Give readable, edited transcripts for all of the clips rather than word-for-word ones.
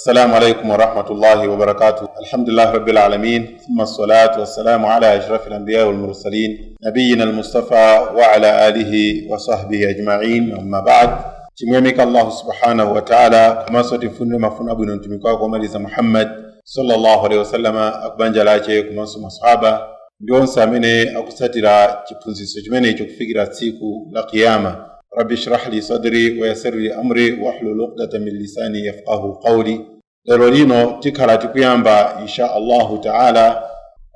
السلام عليكم ورحمة الله وبركاته. الحمد لله رب العالمين، ثم الصلاة والسلام على أشرف الأنبياء والمرسلين نبينا المصطفى وعلى آله وصحبه أجمعين. أما بعد، تميمك الله سبحانه وتعالى كما ستفن مفن أبو ننتمكوا وماليز محمد صلى الله عليه وسلم أكبان جلاجه كما سمع صحابة ndion samene akusatira chipunziso chimene chikufikira tsiku la kiyama. Rabbi shrah li sadri wa yassir li amri wahlul 'uqdatan min lisani yafqahu qawli. Lero lino tikhala tikuyamba insha Allah ta'ala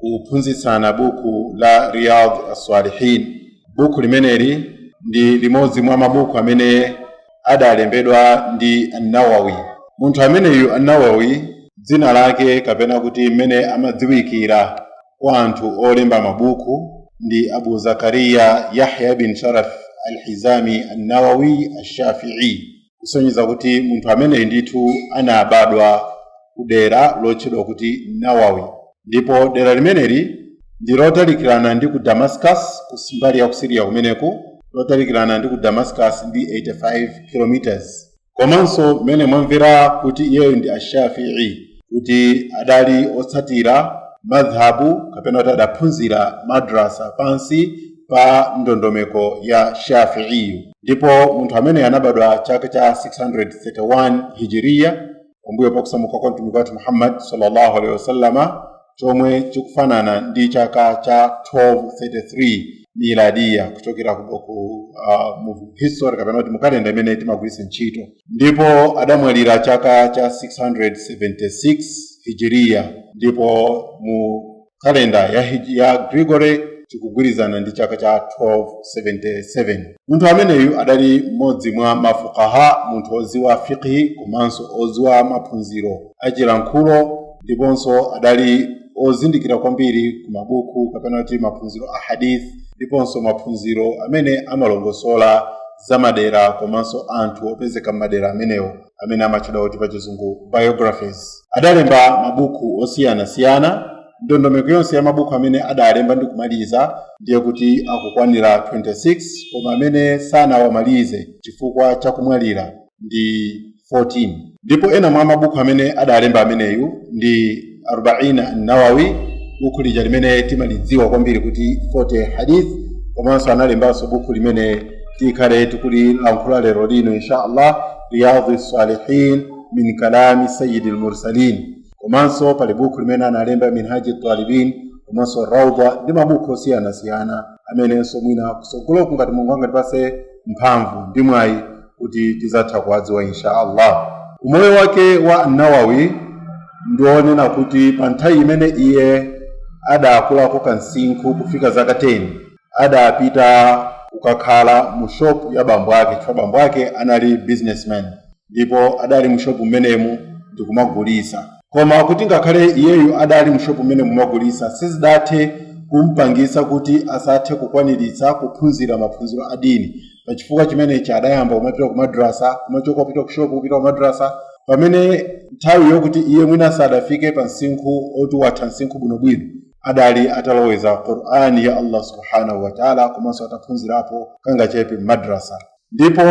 kuphunzitsana buku la Riyadh as-Salihin. Buku limeneli ndi limodzi mwa mabuku amene adalembedwa ndi An-Nawawi. Munthu ameneyu An-Nawawi dzina lake kapena kuti mmene amadziwikira kwa anthu olemba mabuku ndi Abu Zakaria Yahya bin Sharaf al-Hizami An-Nawawi Ash-Shafi'i. Kusonyeza kuti munthu amene ndithu anabadwa kudera lotchedwa kuti Nawawi. Ndipo dera limeneli ndi lotalikirana ndi ku Damascus kusimbali ya ku Syria kumeneko, lotalikirana ndi ku Damascus ndi 85 km. Komanso mmene mwamvera kuti iyeyo ndi Ash-Shafi'i, kuti adali otsatira madhhabu kapena kuti adaphunzira madrasa pansi pa ndondomeko ya Shafi'i. Ndipo munthu amene anabadwa chaka cha 631 Hijriya, pambuyo pa kusamuka kwa mtumiki wathu Muhammad sallallahu alaihi wasallama, chomwe chikufanana ndi chaka cha 1233 miladiya kuchokera ku history kapena kuti mu kalenda imene timagwiritsa ntchito. Ndipo adamwalira chaka cha 676 Hijriya, ndipo mu kalenda ya Gregory tikugwirizana ndi chaka cha 1277. Munthu ameneyu adali mmodzi mwa mafuqaha, munthu oziwa fiqhi komanso oziwa maphunziro achilankhulo, ndiponso adali ozindikira kwambiri ku mabuku kapena kuti maphunziro a hadith, ndiponso maphunziro amene amalongosola za madera komanso anthu opezeka madera amenewo amene amatchedwa kuti pachizungu biographies. Adalemba mabuku osiyanasiyana. Ndondomeko yonse ya mabuku amene adalemba ndi kumaliza ndiye kuti akukwanira 26, koma amene sanawamalize chifukwa cha kumwalira ndi 14. Ndipo ena mwa mabuku amene adalemba ameneyu ndi 40 An-Nawawi, buku lija limene timalidziwa kwambiri kuti 40 hadith. Komanso analembanso buku limene tikhale tikulilankhula lero lino insha Allah, Riyadh as-Salihin min kalami sayyidil mursalin. Komanso pali buku limene analemba Minhaji at-Talibin, komanso Rawda, ndi mabuku osiyanasiyana amenenso mwina kusogolo ngati Mulungu angatipase mphamvu ndi mwayi kuti tizatha kuwadziwa insha Allah. Umoyo wake wa An-Nawawi ndionena kuti pa nthawi imene iye adakulako kansinkhu kufika zaka 10, adapita kukakhala mu shop ya bambo ake, chifukwa bambo ake anali businessman, ndipo adali mu shop mmenemu ndi kumagulisa. Koma kuti ngakhale iyeyu adali mu shop mmene mumagulisa, sizidathe kumpangisa kuti asathe kukwaniritsa kuphunzira maphunziro a dini. Pachifukwa chimenechi adayamba kumapita ku madrasa, kumachoka kupita ku shop kupita ku madrasa, pamene nthawi yokuti iye mwina sadafike pa nsinkhu oti watha nsinkhu bwinobwino, adali ataloweza Qur'ani ya Allah subhanahu wa ta'ala, komanso ataphunzirapo kangachepe madrasa. Ndipo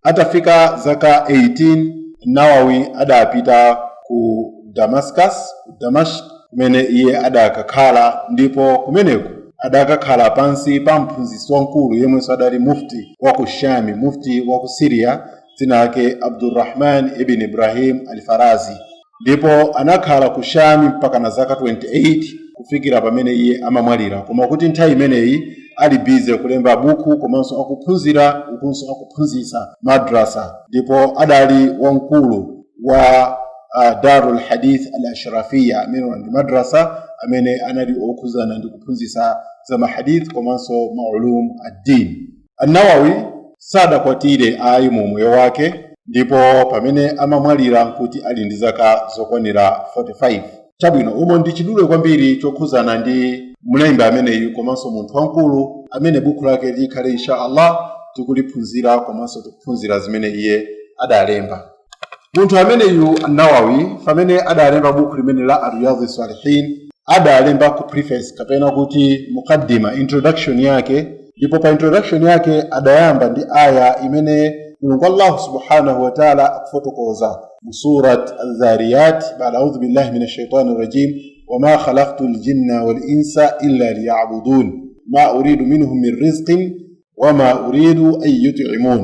atafika zaka 18, Nawawi adapita ku Damascus, Damashq, kumene iye adakakhala. Ndipo kumeneko adakakhala pansi pa mphunzitsi wankulu yemwenso adali mufti wa ku Shami, mufti wa ku Syria, dzina lake Abdurrahman ibn Ibrahim al-Farazi. Ndipo anakhala ku Shami mpaka na zaka 28 kufikira pamene iye amamwalira. Koma kuti nthawi imeneyi ali bize kulemba buku komanso akuphunzira ukunso akuphunzitsa madrasa. Ndipo adali wankulu wa Darul Hadith al-Ashrafiyya, amene ndi madrasa amene anali okuzana ndi kuphunzitsa za mahadith komanso maulum ad-din. An-Nawawi sadakwatire ayi mu moyo wake, ndipo pamene amamwalira kuti ali ndi zaka zokwanira 45. Chabwino umo ndi chidule kwambiri chokhuzana ndi mlembi ameneyu komanso munthu wankulu amene buku lake likhale insha Allah tikuliphunzira komanso tikuphunzira zimene iye adalemba. Munthu ameneyu An-Nawawi pamene adalemba buku limene la Riyadh as-Salihin, adalemba ku preface kapena kuti mukaddima, introduction yake. Ndipo pa introduction yake adayamba ndi aya imene Mulungu Allah subhanahu wa ta'ala akufotokoza mu surat Adh-Dhariyat ba'da a'udhu billahi minash shaitani rajim wama khalaqtul jinna wal insa illa liya'budun ma uridu minhum min rizqin wama uridu an yut'imun.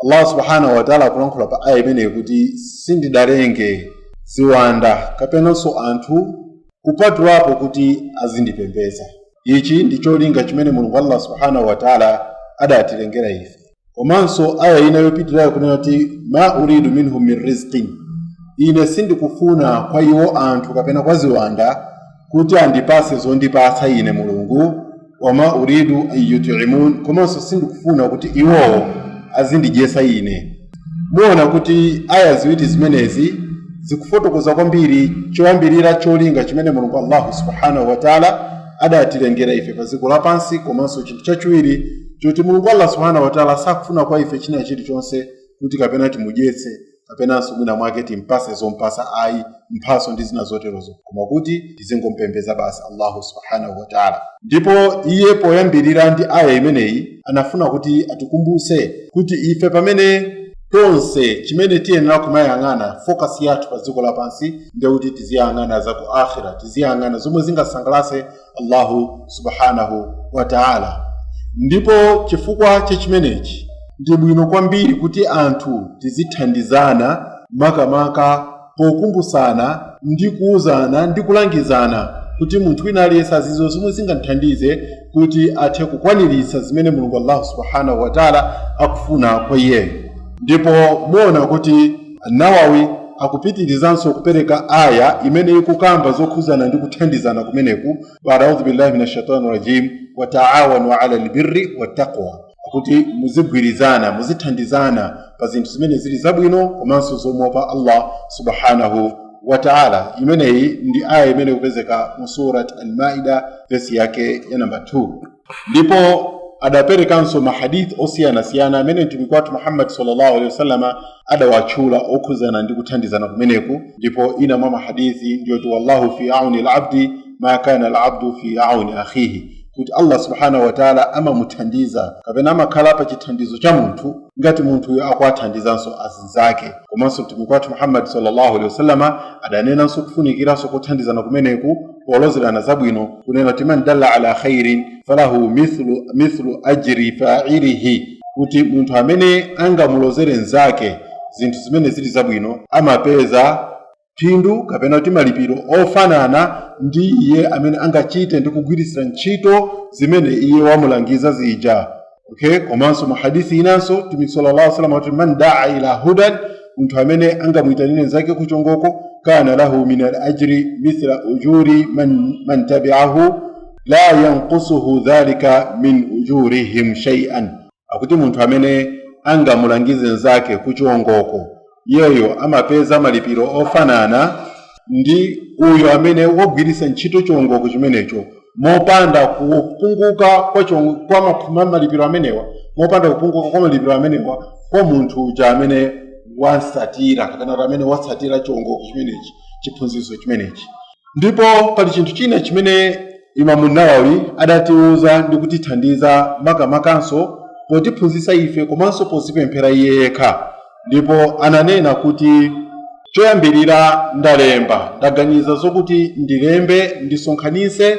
Allah subhanahu wa ta'ala akulankhula pa aya imene kuti sindidarenge ziwanda kapenanso anthu kupatulapo kuti azindipembeza. Ichi ndicho linga chimene Mulungu Allah subhanahu wa ta'ala adatilengera ife. Komanso aya ina yopitirayo kunena kuti ma uridu minhum min rizqin, ine sindikufuna kwa iwo anthu kapena kwa ziwanda kuti andipase zondipasa ine Mulungu, wama uridu an yut'imun, komanso sindikufuna kuti iwo azindidyesa ine. Muona kuti aya ziwiri zimenezi zikufotokoza kwambiri choyambirira cholinga chimene Mulungu Allah subhanahu wa ta'ala adatilengera ife pa dziko lapansi, komanso chinthu chachiwiri choti Mulungu Allah subhanahu wa ta'ala sakufuna kwa ife china chilichonse kuti kapena timudyetse kapenanso mwina mwake timpase zompasa ayi mphaso ndi zina zoterozo, koma kuti tizingompembeza basi Allah subhanahu wa ta'ala. Ndipo iye poyambirira ndi aya imeneyi anafuna kuti atikumbuse kuti ife pamene tonse chimene tiyenera kumayang'ana focus yathu pa dziko lapansi ndi kuti tiziyang'ana za ku akhira, tiziyang'ana zomwe zingasangalase Allahu subhanahu wa ta'ala. Ndipo chifukwa chimenechi ndi bwino kwambiri kuti anthu tizithandizana makamaka pokumbusana ndi kuuzana ndi kulangizana kuti munthu wina aliyense azizo zomwe zingathandize kuti athe kukwaniritsa zimene Mulungu Allah subhanahu wa ta'ala akufuna kwa iyeyo. Ndipo muona kuti Nawawi akupitirizanso kupereka aya imene ikukamba zokhuzana ndi kuthandizana kumeneku ba'da a'udhu billahi minash shaitani rajim wa ta'awanu 'ala al-birri wat-taqwa, kuti muzigwirizana muzithandizana pa zinthu zimene zili zabwino komanso zomopa Allah subhanahu wa ta'ala. Imeneyi ndi aya imene kupezeka mu surat Al-Maida verse yake ya namba 2. Ndipo adaperekanso mahadith osiyana-siyana amene mtumiki wathu Muhammad sallallahu alaihi wasallama adawatchula okhuzana ndi kuthandizana kumeneku. Ndipo ina mwa mahadithi ndiyoti wallahu fi auni al-abdi ma kana al-abdu fi auni akhihi, kuti Allah subhanahu wa ta'ala amamuthandiza kapena amakhala pa chithandizo cha munthu ngati munthu akwathandizanso azinzake. Komanso mtumiki wathu Muhammad sallallahu alaihi wasallama adanenanso kufunikiranso kuthandizana kumeneku polozerana zabwino, kunena kuti man dalla ala khairin falahu mithlu ajri fa'ilihi, kuti munthu amene angamulozere nzake zinthu zimene zili zabwino amapeza phindu kapena kuti malipiro ofanana ndi iye amene angachite ndi kugwirisira ntchito zimene iye wamulangiza zija. Komanso muhadisi inanso Mtumiki sallallahu alaihi wasallam ati man da'a ila hudan, munthu amene angamuitanire nzake kuchongoko, kana lahu min al-ajri mithla ujuri man tabi'ahu la yanqusuhu dhalika min ujurihim shay'an, akuti munthu amene angamulangize nzake kuchongoko yeyo amapeza malipiro ofanana ndi uyo amene wogwirisa ntchito chongoko chimenecho mopanda kupunguka kwa malipiro amenewa, mopanda kupunguka kwa malipiro amenewa kwa munthu uja amene wansatira kapena amene watsatira chongoko chimenechi, chiphunzitso chimenechi. Ndipo pali chinthu china chimene Imamu Nawawi adatiuza ndi kutithandiza makamakanso potiphunzitsa ife komanso pozipemphera iye yekha. Ndipo ananena kuti choyambirira ndaganiza zokuti ndilembe ndisonkhanise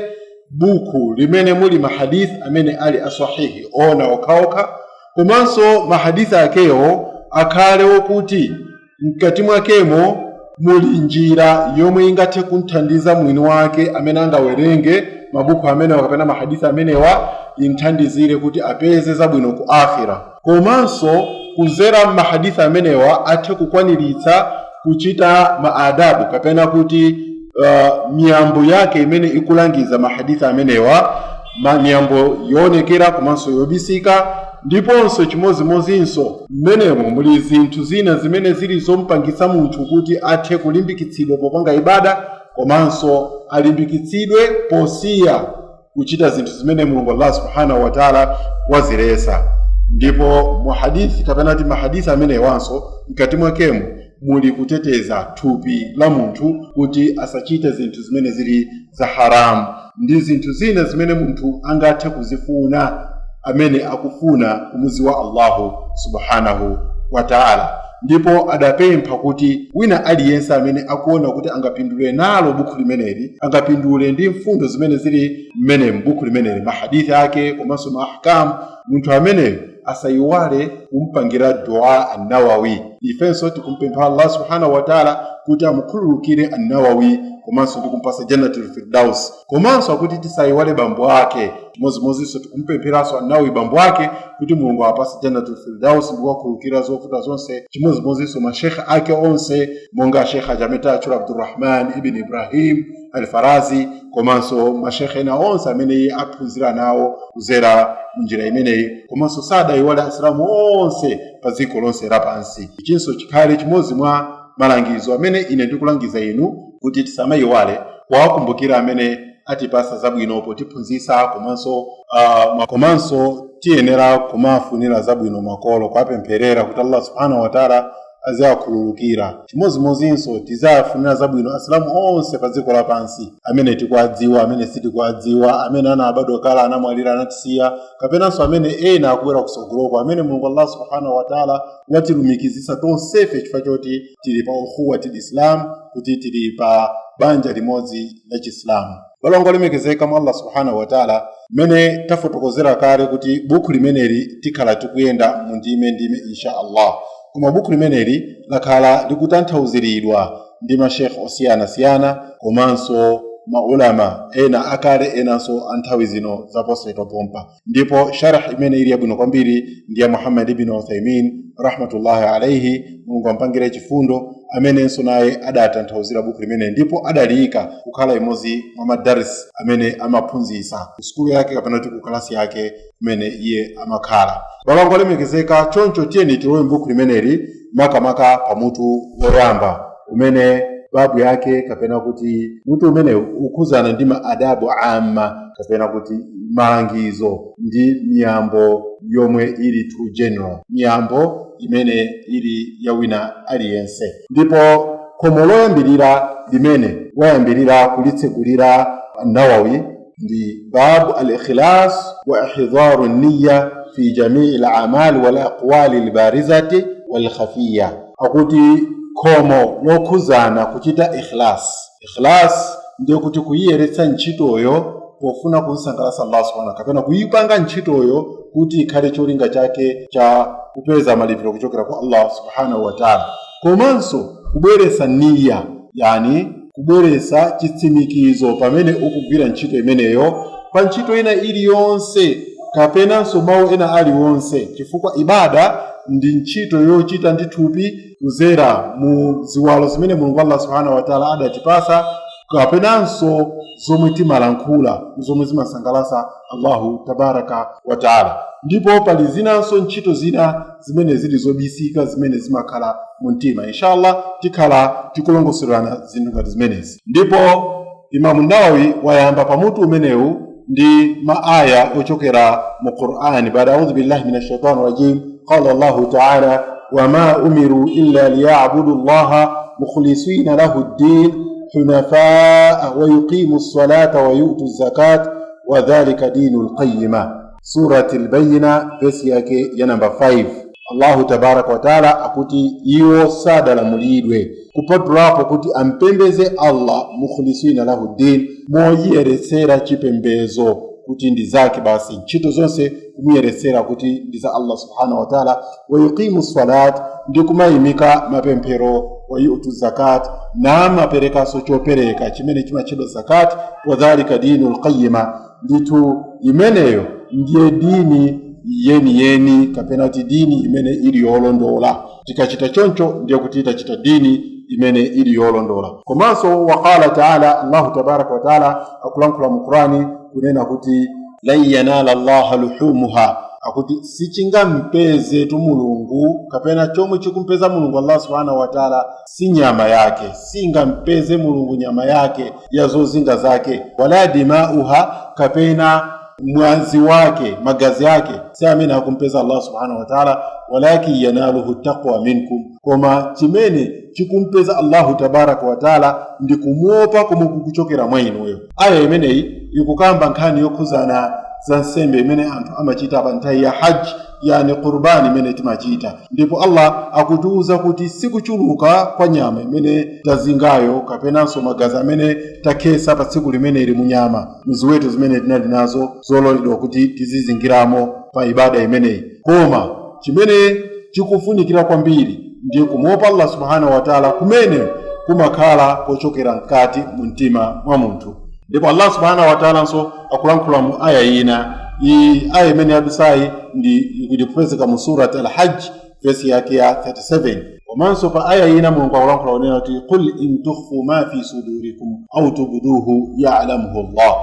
buku limene muli mahadithi amene ali asahihi ona okhaokha, komanso mahadithi akewo akhale wokuti mkati mwakemo muli njira yomwe ingathe kuthandiza mwini wake amene angawerenge mabuku amenewa kapena mahadithi amenewa imthandizire kuti apeze zabwino ku akhira. Komanso kuzera mahadithi amenewa athe kukwaniritsa kuchita maadabu kapena kuti miyambo yake imene ikulangiza mahadithi amenewa, miyambo yoonekera komanso yobisika. Ndiponso chimozimozinso mmenemo muli zinthu zina zimene zili zompangitsa munthu kuti athe kulimbikitsidwa popanga ibada, komanso alimbikitsidwe posiya kuchita zinthu zimene Mulungu Allah subhanahu wa ta'ala wazilesa. Ndipo muhadithi kapena kuti mahadithi amenewanso mkati mwakemo muli kuteteza thupi la munthu kuti asachite zinthu zimene zili za haramu ndi zinthu zina zimene munthu angathe kuzifuna amene akufuna kumuzi wa Allahu subhanahu wa ta'ala. Ndipo adapempha kuti wina aliyense amene akuona kuti angapindule nalo buku limeneli, angapindule ndi mfundo zimene zili mmene mbuku limeneli, mahadithi ake komanso mahakamu, munthu ameneyo asayiwale kumpangira dua an-Nawawi. Ifenso tikumpempha Allah subhanahu wa ta'ala kuti amukhululukire an-Nawawi komanso ndikumpasa jannatul firdaus, komanso kuti tisayiwale bambo ake. Chimodzimodzinso tikumpempheranso an-Nawawi bambo ake kuti Mulungu apase jannatul firdaus ndi kuwakhululukira zofuta zonse. Chimodzimodzinso mashekhe ake onse monga Sheikh Jameta Abdurrahman ibn Ibrahim al-Farazi, komanso mashekhe ena onse amene aphunzira nawo kuzera munjira imeneyi, komanso sadayiwale asilamu onse pa dziko lonse lapansi. Ichinso chikhale chimodzi mwa malangizo amene ine ndikulangiza inu kuti tisamayiwale kuwakumbukira amene atipasa zabwino potiphunzitsa, komanso tiyenera kumafunira zabwino makolo, kuwapempherera kuti Allah subhanahu wa ta'ala aziwakhululukira. Chimodzimodzinso tizafunira zabwino asilamu onse pa dziko lapansi, amene tikuwadziwa, amene sitikuwadziwa, amene anabadwa kale, anamwalira, anatisiya, kapenanso amene ena akubwera kusogoloko, amene Mulungu Allah subhanahu wa ta'ala watilumikizisa tonsefe chifukwa choti tili pa ukhuwatil Islam, kuti tili pa banja limodzi la Chiislamu. Balongo limekezeka mu Allah subhanahu wa ta'ala mene tafotokozera kale kuti buku limeneli tikhala tikuyenda mu ndime insha Allah. Koma buku limeneli lakhala likutanthauziridwa ndi mashekhe osiyana komanso maulama ena akale enanso anthawi zino zaposeto pompa. Ndipo sharh imene ili yabwino kwambiri ndi ya Muhammad ibn Uthaymin rahmatullahi alayhi, Mulungu ampangire chifundo, amenenso naye adatanthauzira buku limene ndipo adaliyika kukhala imodzi mwa madaris amene amaphunzitsa kusukulu yake kapena kuti kukalasi yake kumene iye amakhala. Balongo lemekezeka, choncho tiyeni tilowe buku limeneli makamaka pamutu woyamba umene babu yake kapena kuti mutu umene ukuzana ndi maadabu amma, kapena kuti malangizo ndi miyambo yomwe ili too general, miyambo imene ili ya wina aliyense. Ndipo khomo loyambirira limene wayambirira kulitsegulira an-Nawawi ndi babu al-ikhlas wa ihdharu an-niyya fi jami' al-a'mal wal aqwal al-barizati wal khafiyya. Akuti khomo lokhuzana kuchita ikhlas ndiyo kuti kuyiyeretsa ntchitoyo pofuna kunsangalatsa Allah subhanahu, kapena kuyipanga ntchitoyo kuti ikhale cholinga chake cha kupeza malipiro kuchokera kwa Allah subhanahu wa ta'ala. Komanso kubweretsa niyya, yani kubweretsa chitsimikizo pamene ukugwira ntchito imeneyo pa ntchito ina iliyonse kapenanso mawu ena aliwonse, chifukwa ibada ndi ntchito yochita ndi thupi kuzera mu ziwalo zimene Mulungu Allah subhanahu wa ta'ala adatipasa, kapenanso zomwe timalankhula zomwe zimasangalatsa Allahu tabaraka wa ta'ala. Ndipo pali zinanso ntchito zina zimene zili zobisika zimene zimakhala mu mtima. Inshallah tikhala tikulongoserana zinthu ngati zimenezi. Ndipo Imam Nawawi wayamba pamutu umenewu ndi maaya ochokera mu Qur'ani. Baada a'udhu billahi minash shaitani rajim, qala Allahu ta'ala wama umiru illa liya'budu Allaha mukhlisina lahu ad-din hunafaa wa yuqimu as-salata wa yu'tu az-zakata wa dhalika dinul qayyima. Surati al-Bayyina verse yake ya namba 5. Allahu tabaraka wa ta'ala akuti iwo sadalamulidwe kupatulapo kuti ampembeze Allah mukhlisina lahu din, moyeretsera chipembezo kuti ndi zake basi, ntchito zonse kumuyeretsera kuti ndi za Allah subhanahu wa ta'ala. Wa yuqimu salat, ndi kumayimika mapemphero, wa yu'tu zakat, na maperekaso chopereka chimene chimachedwa zakat. Wa dhalika dinul qayyima, nditu imeneyo ndiye dini yeni kapena kuti dini imene ili yolondola. Tikachita choncho ndiye kuti tachita dini imene ili yolondola. Komanso waqala ta'ala, Allahu tabaraka wa ta'ala akulankhula mu Qur'ani kunena kuti lan yanala Allaha luhumuha, akuti sichingampeze tu Mulungu kapena chomwe chikumpeza Mulungu Allah subhanahu wa ta'ala si nyama yake, singampeze Mulungu nyama yake ya zozinga zake, wala dimauha, kapena mwazi wake magazi yake si amene akumpeza Allah subhanahu wa ta'ala, walakin yanaluhu taqwa minkum, koma chimene chikumpeza Allahu tabaraka wa ta'ala ndi kumuopa kumwe kuchokera mwa inuyo. Aya imeneyi ikukamba nkhani yokhuzana za nsembe imene anthu amachita pa nthawi ya haji, yani qurbani imene timachita. Ndipo Allah akutiuza kuti sikuchuluka kwa nyama imene tazingayo kapenanso magazi amene takhesa pa tsiku limeneli mu nyama, mziweto zimene tinali nazo zololedwa kuti tizizingiramo pa ibada imeneyi. Koma chimene chikufunikira kwambiri ndiye kumuopa Allah subhanahu wa ta'ala kumene kumakhala kochokera mkati mu mtima mwa munthu. Ndipo Allah subhanahu wa ta'ala nso akulankhula mu aya ina, aya imene yadusayi ndi ikupezeka mu surat al-Hajj verse yake ya 37. Komanso pa aya ina Mulungu akulankhula unena kuti qul in tukhfu ma fi sudurikum aw tubduhu ya'lamuhu Allah.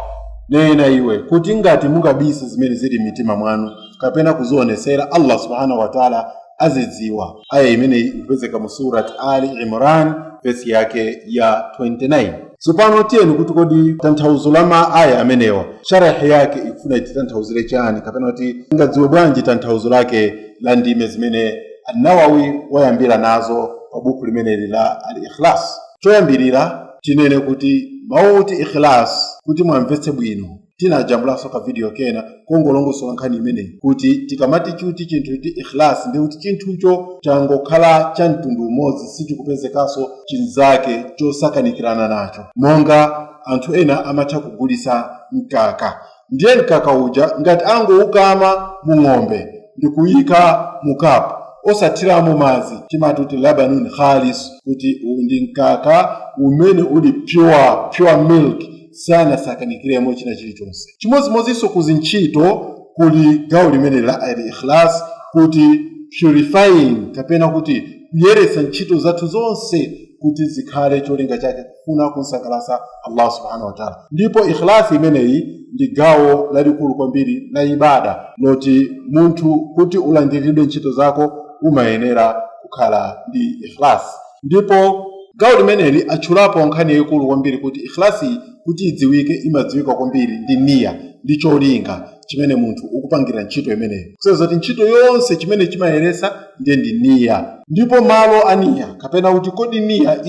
Nena iwe kuti ngati mungabisa zimene zili mitima mwanu kapena kuzionesera, Allah subhanahu wa ta'ala azidziwa. Aya imene ikupezeka mu surat Ali Imran verse yake ya 29. Supano tiyeni kuti kodi tanthauzo la aya amenewa sharahi yake ikufuna itanthauzire chani, kapena kuti ngadziwe bwanji tanthauzo lake la ndime zimene An-Nawawi wayambira nazo pa buku limeneli la Al-Ikhlas. Choyambirira tinene kuti mauti ikhlas kuti mwamvetse bwino, tinajambulaso ka video kena kongolongosola nkhani imeneyi kuti tikamati chuti chinthu chiti ikhlas ndi kuti chinthucho changokhala cha mtundu umodzi, sichikupezekaso chinzake chosakanikirana nacho. Monga anthu ena amatha kugulisa mkaka, ndiye mkaka uja ngati angoukama mu ng'ombe ndi kuyika mu kapu osathiramo madzi, timati kuti labanun khalis, kuti ndi mkaka umene uli pure milk, sana sakanikiremo china chilichonse. Chimodzimodzinso kuzintchito kuli gawo limene la al-ikhlas kuti purifying, kapena kuti kuyeretsa ntchito zathu zonse kuti zikhale cholinga chake kufuna kunsangalatsa Allah subhanahu wa ta'ala. Ndipo ikhlasi imeneyi ndi gawo lalikulu kwambiri la ibada loti munthu kuti ulandiridwe ntchito zako umayenera kukhala ndi ikhlas. Ndipo gawo limeneli atchulapo nkhani yayikulu kwambiri kuti ikhlasi kuti idziwike imadziwika kwambiri ndi niyya, ndi cholinga chimene munthu ukupangira ntchito imeneyi. Kuseza kuti ntchito yonse chimene chimayeretsa ndi niyya. Ndipo malo aniya kapena kuti kodi niyya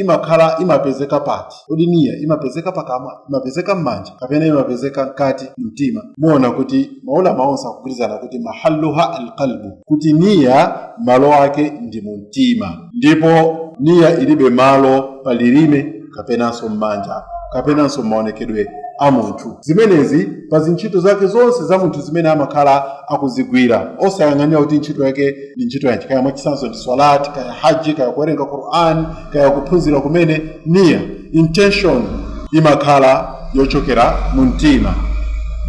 imapezeka pati, kodi niyya imapezeka pakamwa, imapezeka m'manja, kapena imapezeka mkati mtima. Muona kuti maulama onse akugwirizana kuti mahalluha alqalbu, kuti niyya malo ake ndi mu mtima. Ndipo niyya ilibe malo pa lilime kapenanso m'manja kapenanso maonekedwe a munthu. Zimenezi pa zintchito zake zonse za munthu zimene amakhala akuzigwira, osayang'anira kuti ntchito yake ndi ntchito yanji, kaya mwachisanso ndi swalati, kaya haji, kaya kuwerenga Qur'an, kaya kuphunzira kumene, niyya intention imakhala yochokera mu mtima.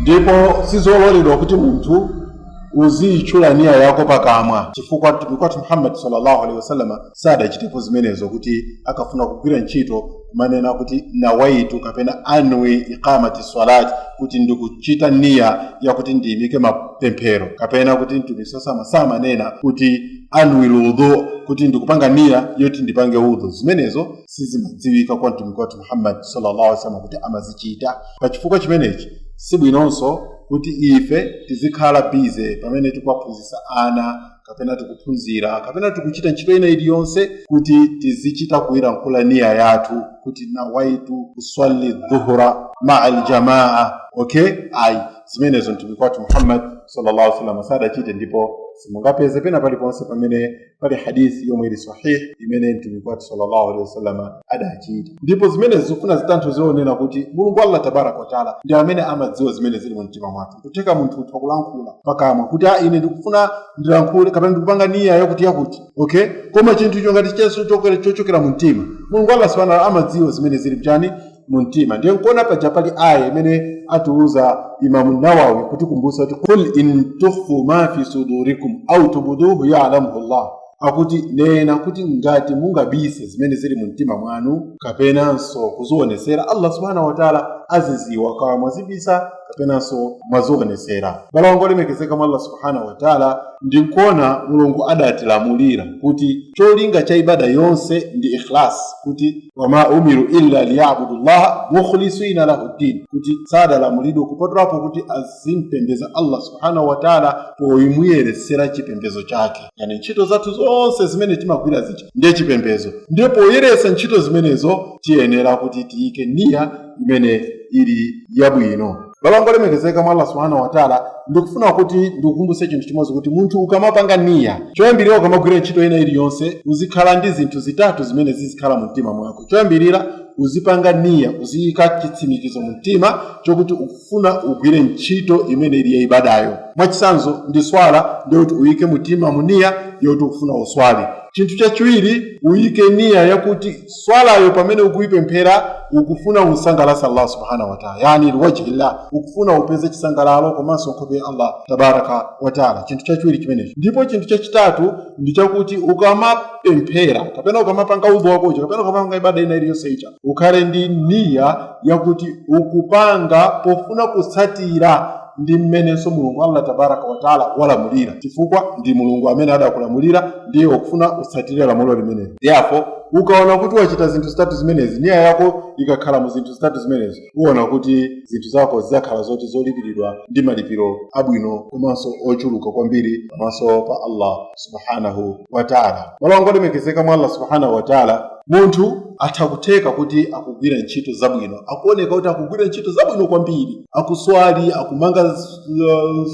Ndipo sizololedwa kuti munthu uzitchula niyya yako pakamwa, chifukwa mtumiki Muhammad sallallahu alaihi wasallam sadachitepo zimenezo kuti akafuna kugwira ntchito kumanena kuti nawaitu kapena anwi iqamati salati, kuti ndikuchita niyya yakuti ndiyimike mapemphero, kapena kuti mtumiki sama nena kuti anwi udhu, kuti ndikupanga niyya yoti ndipange udhu. Zimenezo sizimadziwika kwa mtumiki Muhammad sallallahu alaihi wasallam kuti amazichita. Pa chifukwa chimenechi sibwinonso kuti ife tizikhala bize pamene tikuwaphunzitsa ana, kapena tikuphunzira, kapena tikuchita ntchito ina iliyonse kuti tizichita kuyilankhula niyya yathu kuti nawaitu kuswali dhuhra ma'al jamaa. Okay, zimenezo mtumiki wathu Muhammad sallallahu alaihi wasallam sadachite, ndipo simungapeze pena paliponse pamene pali hadithi yomwe ili sahih imene mtumiki wathu sallallahu alaihi wasallam adachita. Ndipo zimenezo zifuna zitantho zionena kuti Mulungu Allah tabaraka wa taala ndi amene amadziwa zimene zili mu mtima mwathu. Kuteka munthu kulankhula pakamwa kuti ine ndikufuna ndilankhule kapena ndikupanga niyya yakuti. Okay, koma chinthu chongati cheso chochokera mu mtima, Mulungu Allah subhanahu wa ta'ala amadziwa zimene zili mchani mu mtima. Ndiye nkuona paja pali aya imene atiuza Imam Nawawi kuti kumbusa kuti qul in tukhfu ma fi sudurikum aw tubduhu ya'lamuhu Allah, akuti nena kuti ngati mungabise zimene zili mu mtima mwanu kapenanso kuzionesera, Allah subhanahu wa ta'ala aziziwa kama mwazibisa kapenanso mwazionesera. Balongo limekezeka mwa Allah subhanahu wa ta'ala ndikuona Mulungu adatilamulira kuti cholinga cha ibada yonse ndi ikhlas, kuti wama umiru illa liya'budu Allah mukhlisina lahu din, kuti sada lamulidwa kupatulapo kuti azimpembeza Allah subhanahu wa ta'ala poyimuyeresera chipembezo chake. Yani ntchito zathu zonse zimene timagwira zicha ndiye chipembezo, ndipo yeresa ntchito zimenezo tiyenera kuti tiyike niyya imene ili yabwino. balongo lemekezeka mwa Allah subhanahu wa ta'ala ndikufuna kuti ndikukumbuse chinthu chimodzi kuti munthu ukamapanga niyya choyambirira ukamagwira ntchito ina iliyonse uzikhala ndi zinthu zitatu zimene zizikhala mu mtima mwako. Choyambirira uzipanga niyya, uziyika chitsimikizo mu mtima chokuti ukufuna ugwire ntchito imene ili ya ibadayo. Mwachitsanzo ndi swala, ndiyo kuti uyike mutima mu niyya yoti ukufuna uswali. Chinthu chachiwiri uyike niyya yakuti swalayo pamene ukuyipemphera ukufuna usangalatse Allah subhanahu wa ta'ala, yani liwajhillah, ukufuna upeze chisangalalo komanso nkhope ya Allah tabaraka wa ta'ala. Chinthu chachiwiri chimenecho. Ndipo chinthu chachitatu ndi chakuti ukamapemphera kapena ukamapanga udhu wako kapena ukamapanga ibada ina iliyonse icha ukhale ndi niyya yakuti ukupanga pofuna kutsatira ndi mmenenso Mulungu Allah tabaraka wa ta'ala walamulira, chifukwa ndi Mulungu amene adakulamulira ndiye ukufuna utsatire lamulo limenelo. Therefore ukaona kuti wachita zinthu zitatu zimenezi, niyya yako ikakhala mu zinthu zitatu zimenezi, uona kuti zinthu zako zidzakhala zoti zolipiridwa ndi malipiro abwino komanso ochuluka kwambiri pamaso pa Allah subhanahu wa ta'ala. Malongo lemekezeka mwa Allah subhanahu wa ta'ala, munthu atakuteka kuti akugwira ntchito zabwino, akuoneka kuti akugwira ntchito zabwino kwambiri, akuswali, akumanga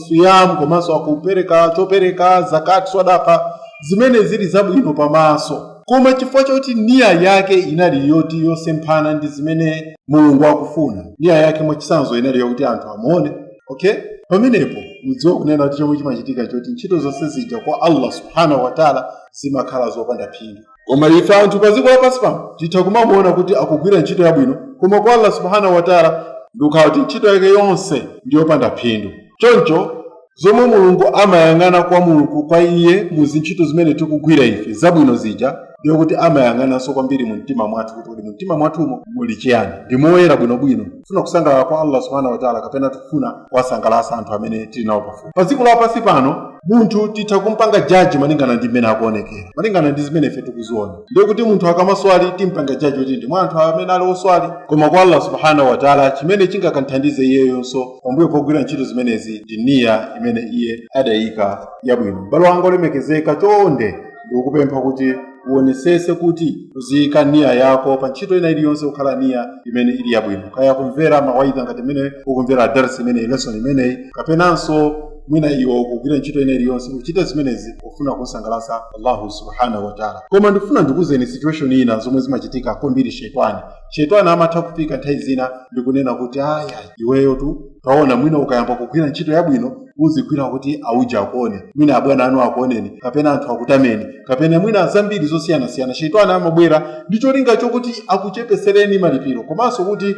siyam, komanso akupereka chopereka zakat, sadaka, zimene zili zabwino pamaso. Koma chifukwa choti niyya yake inali yoti yosemphana ndi zimene Mulungu akufuna, niyya yake mwachitsanzo inali yokuti anthu amuone, okay? Pamenepo mudziwe kunena kuti chomwe chimachitika choti ntchito zonse zija kwa Allah subhanahu wa ta'ala zimakhala zopanda phindu. Koma ife anthu pa dziko lapansi pano titha kumamuona kuti akugwira ntchito yabwino, koma kwa Allah subhanahu wa ta'ala ndikhala kuti ntchito yake yonse ndi yopanda phindu. Choncho zomwe Mulungu amayang'ana kwa Mulungu kwa iye mu zintchito zimene tikugwira ife zabwino zija, ndiyo kuti amayang'ananso kwambiri mu mtima mwathu kuti mu mtima mwathumo muli chiyani, ndi moyera bwinobwino, tufuna kusangalala kwa Allah subhanahu wa ta'ala kapena tufuna kuwasangalatsa anthu amene tili nawo pafupi. Pa dziko lapansi pano munthu titha kumpanga jaji malingana ndi mmene akuonekera, malingana ndi zimene ife tikuziona. Ndiyo kuti munthu akamaswali timpanga jaji kuti ndi anthu amene ali oswali, koma kwa Allah subhanahu wa ta'ala chimene chingakanthandize iyeyonso pambuyo pogwira ntchito zimenezi ndi niyya imene iye adayika yabwino. M'bale wanga olemekezeka, chonde ndikupempha kuti uonesese kuti uziyika niyya yako pa ntchito ina iliyonse, ukhala niyya imene ili yabwino, kaya kumvera mawaidha ngati imene ukumvera darsi imene lesson imeneyi, kapenanso mwina iwo kugwira ntchito ina iliyonse uchite zimenezi ufuna kusangalatsa Allah subhanahu wa ta'ala. Koma ndifuna ndikuzeni situation ina zomwe zimachitika kwambiri. Shetani amatha kufika nthawi zina ndikunena kuti iweyo tu taona mwina ukayamba kugwira ntchito yabwino uzigwira kuti auja akuone, mwina abwana anu akuoneni, kapena anthu akutameni, kapena mwina zambiri zosiyanasiyana. Shetani amabwera ndi cholinga chokuti akuchepesereni malipiro, komanso kuti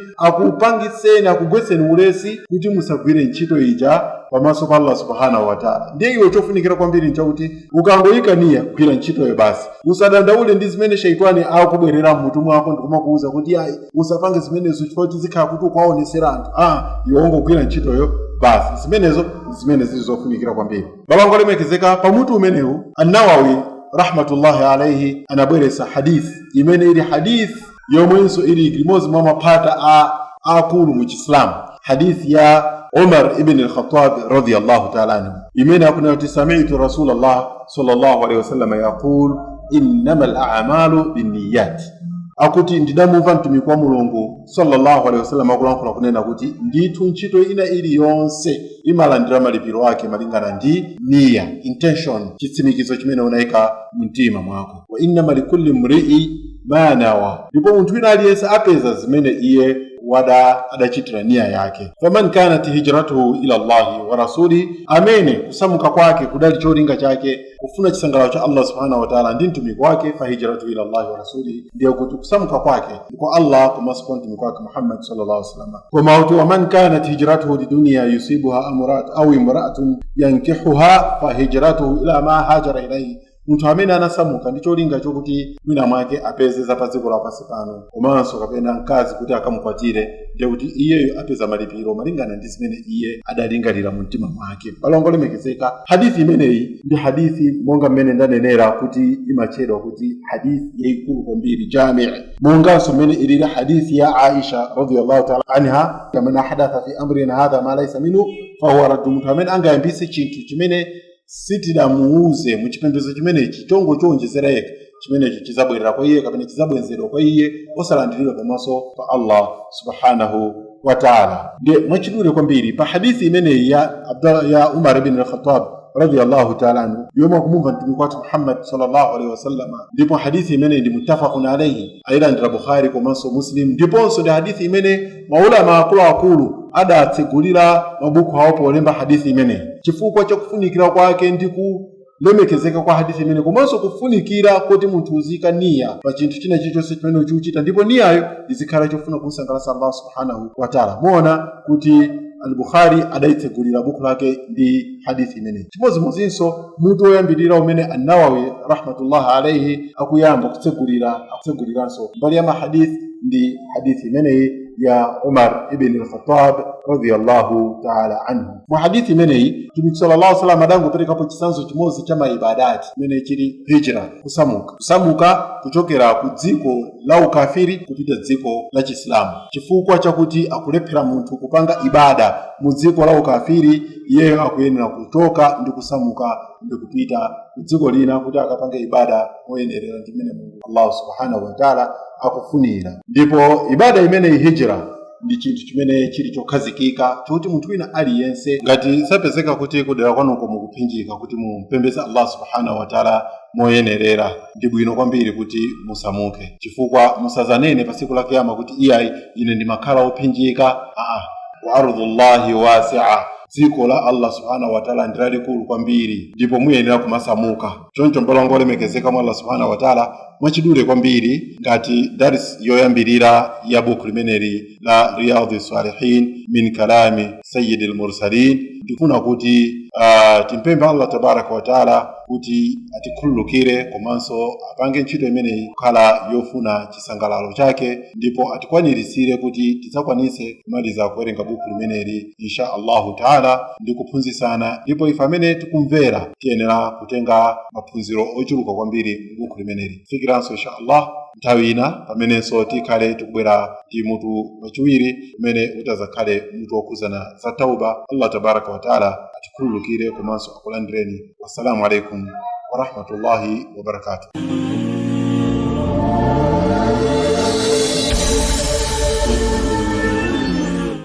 akupangiseni, akugwetseni ulesi kuti musagwire ntchito ija pamaso pa Allah subhanahu wa ta'ala. Ndiye iwe chofunikira kwambiri nchakuti ukangoyika niyya kugwira ntchitoyo basi, usadandaule ndi zimene Shetani akubwerera mmutu mwako ndikumakuuza kuti usapange zimenezo chifukwa zikhala kuti ukwaonesera anthu. Iwe ungogwira ntchitoyo basi, zimenezo zimene zilizofunikira kwambiri. Babango lemekezeka pamutu umenewu, An-Nawawi rahmatullahi alayhi anabweresa hadith imene ili hadith yomwenso ili limodzi mwa maphata akulu mu Islamu, hadith ya Umar ibn al-Khattab radiyallahu ta'ala anhu, imene akunena kuti sami'tu Rasulullah sallallahu alayhi wasallam yaqul innamal a'malu binniyat, akuti ndidamumva mtumiki wa Mulungu sallallahu alayhi wasallam akulankhula kunena kuti ndithu ntchito ina iliyonse imalandira malipiro ake malingana ndi niyya, intention, chitsimikizo chimene unayika mtima mwako. Wa innama likulli mri'i ma nawa, ndipo munthu wina aliyense apeza zimene iye adachitira niyya yake. Faman kanat hijratuhu ila Allahi wa rasuli, amene kusamuka kwake kudali cholinga chake kufuna chisangalalo cha Allah subhanahu wa ta'ala ndi mtumiki wake, fa hijratuhu ila Allahi wa rasuli, ndiyo kuti kusamuka kwake kwa Allah komanso kwa mtumiki wake Muhammad sallallahu alaihi wasallam. Koma kuti waman kanat hijratuhu lidunya yusibuha aw imra'atun yankihuha fa hijratuhu ila ma hajara ilayhi, munthu amene anasamuka ndi cholinga chokuti mwina mwake apeze za pa dziko lapansi pano, komanso kapena mkazi kuti akamukwatire, ndiye kuti iyeyo apeza malipiro malingana ndi zimene iye adalingalira mu mtima mwake. Balongo lemekezeka, hadithi imeneyi ndi hadithi monga mmene ndanenera kuti imachedwa kuti hadithi yaikulu kwambiri jami', monganso mmene ilili hadithi ya Aisha radhiyallahu ta'ala anha, kama hadatha fi amrina hadha ma laysa minhu fa huwa raddu, munthu amene angayambise chinthu chimene sitidamuuze mu chipembedzo chimenechi chongo chonjezera yekha, chimenecho chizabwerera kwa iye kapena chizabwenzedwa kwa iye osalandiridwa pamaso pa Allah subhanahu wa ta'ala. De mwachidure kwambiri pa hadithi imene ya Umar ibn al-Khattab radiyallahu ta'ala anhu yoma kumumva mtume wetu Muhammad sallallahu alaihi wasallam, ndipo hadithi imene ndi muttafaqun alayhi aila ndi Bukhari komanso Muslim, ndiponso ndi hadithi imene maulama akulu adatsegulira mabuku hawo polemba hadithi imene chifukwa cha kufunikira kwake ndi kulemekezeka kwa hadithi imene, komanso kufunikira kuti munthu uzika nia pa chinthu china chilichonse chimene ukuchita, ndipo niyayo izikhala chofuna kumsangalatsa Allah subhanahu wa ta'ala. Muona kuti al-Bukhari adaitsegulira buku lake ndi hadithi imene. Chimodzimodzinso mutu woyambirira umene an-Nawawi rahmatullah alayhi akuyamba kutseguliranso mbali ya mahadithi ndi hadithi imene ya Umar ibn al-Khattab radiyallahu ta'ala anhu. Mu hadithi imene Mtume sallallahu alaihi wasallam adango perekapo chisanzo chimodzi cha maibadati imene chili hijra, kusamuka kuchokera ku dziko la ukafiri kupita dziko la Chiislamu, chifukwa chakuti akulephera munthu kupanga ibada mu dziko la ukafiri, iye akuyenera kutoka ndi kusamuka ndi kupita ku dziko lina kuti akapange ibada moyenerera ndi mmene Mulungu Allah subhanahu wa ta'ala akufunira. Ndipo ibada imene hijra ndi chinthu chimene chili chokhazikika chokuti munthu wina aliyense ngati sapezeka kuti kudera kwanuko mukuphinjika kuti mumpembedze Allah subhanahu wa ta'ala moyenerera, ndi bwino kwambiri kuti musamuke, chifukwa musazanene pa tsiku la kiyama kuti iyayi ine ndimakhala ophinjika. Wa ardhullahi wasi'a, dziko la Allah subhanahu wa ta'ala ndi lalikulu kwambiri, ndipo muyenera kumasamuka. Choncho mbalongo olemekezeka mwa Allah subhanahu wa ta'ala mwachidule kwambiri ngati daris yoyambirira ya buku limeneli la Riyadhus Salihin min kalami sayyidil mursalin. Tikufuna kuti timpembe Allah tabaraka wa ta'ala kuti atikhululukire komanso apange ntchito imeneyi kukhala yofuna chisangalalo chake, ndipo atikwanirisire kuti tidzakwanise kumaliza kuwerenga buku limeneli insha Allahu ta'ala ndi kuphunzitsana, ndipo ife amene tikumvera tiyenera kutenga maphunziro ochuluka kwambiri buku limeneli. Fikiranso insha Allah nthawi ina pamenenso tikhale tikubwera ndi mutu wachiwiri umene utazakhale mutu wokuzana za tauba. Allah tabaraka wa ta'ala atikhululukire komanso akulandireni. Wassalamu alaikum wa rahmatullahi wa barakatuh.